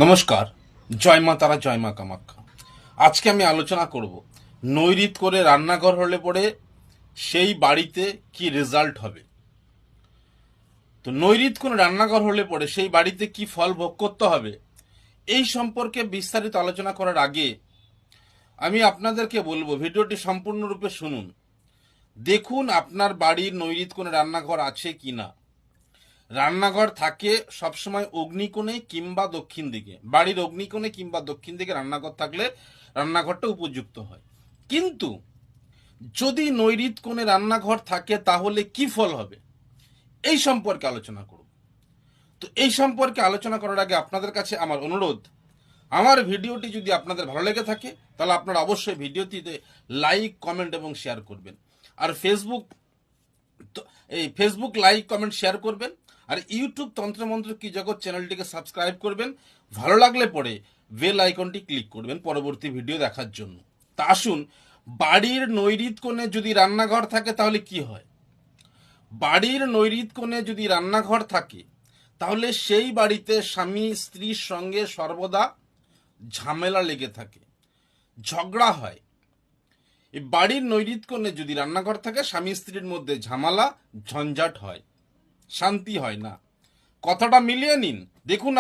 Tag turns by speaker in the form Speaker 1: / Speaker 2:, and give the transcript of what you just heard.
Speaker 1: নমস্কার। জয় মা তারা, জয় মা কামাখ্যা। আজকে আমি আলোচনা করব নৈরিত করে রান্নাঘর হলে পরে সেই বাড়িতে কি রেজাল্ট হবে। তো নৈরিত করে রান্নাঘর হলে পরে সেই বাড়িতে কি ফল ভোগ করতে হবে, এই সম্পর্কে বিস্তারিত আলোচনা করার আগে আমি আপনাদেরকে বলবো ভিডিওটি সম্পূর্ণরূপে শুনুন। দেখুন আপনার বাড়ির নৈরিত কোণে রান্নাঘর আছে কিনা। রান্নাঘর থাকে সবসময় অগ্নিকোণে কিংবা দক্ষিণ দিকে। বাড়ির অগ্নিকোণে কিংবা দক্ষিণ দিকে রান্নাঘর থাকলে রান্নাঘরটা উপযুক্ত হয়। কিন্তু যদি নৈরিত কোণে রান্নাঘর থাকে তাহলে কি ফল হবে, এই সম্পর্কে আলোচনা করব। তো এই সম্পর্কে আলোচনা করার আগে আপনাদের কাছে আমার অনুরোধ, আমার ভিডিওটি যদি আপনাদের ভালো লেগে থাকে তাহলে আপনারা অবশ্যই ভিডিওটিতে লাইক, কমেন্ট এবং শেয়ার করবেন। আর ফেসবুক লাইক, কমেন্ট, শেয়ার করবেন। আর ইউটিউব তন্ত্রমন্ত্র কি জগৎ চ্যানেলটিকে সাবস্ক্রাইব করবেন। ভালো লাগলে পরে বেল আইকনটি ক্লিক করবেন পরবর্তী ভিডিও দেখার জন্য। তা আসুন, বাড়ির নৈরিত কোণে যদি রান্নাঘর থাকে তাহলে কি হয়। বাড়ির নৈরিত কোণে যদি রান্নাঘর থাকে তাহলে সেই বাড়িতে স্বামী স্ত্রীর সঙ্গে সর্বদা ঝামেলা লেগে থাকে, ঝগড়া হয়। এই বাড়ির নৈরিত কোণে যদি রান্নাঘর থাকে স্বামী স্ত্রীর মধ্যে ঝামেলা, ঝঞ্ঝাট হয়, শান্তি হয় না। কথাটা মিলিয়ে নিন। দেখুন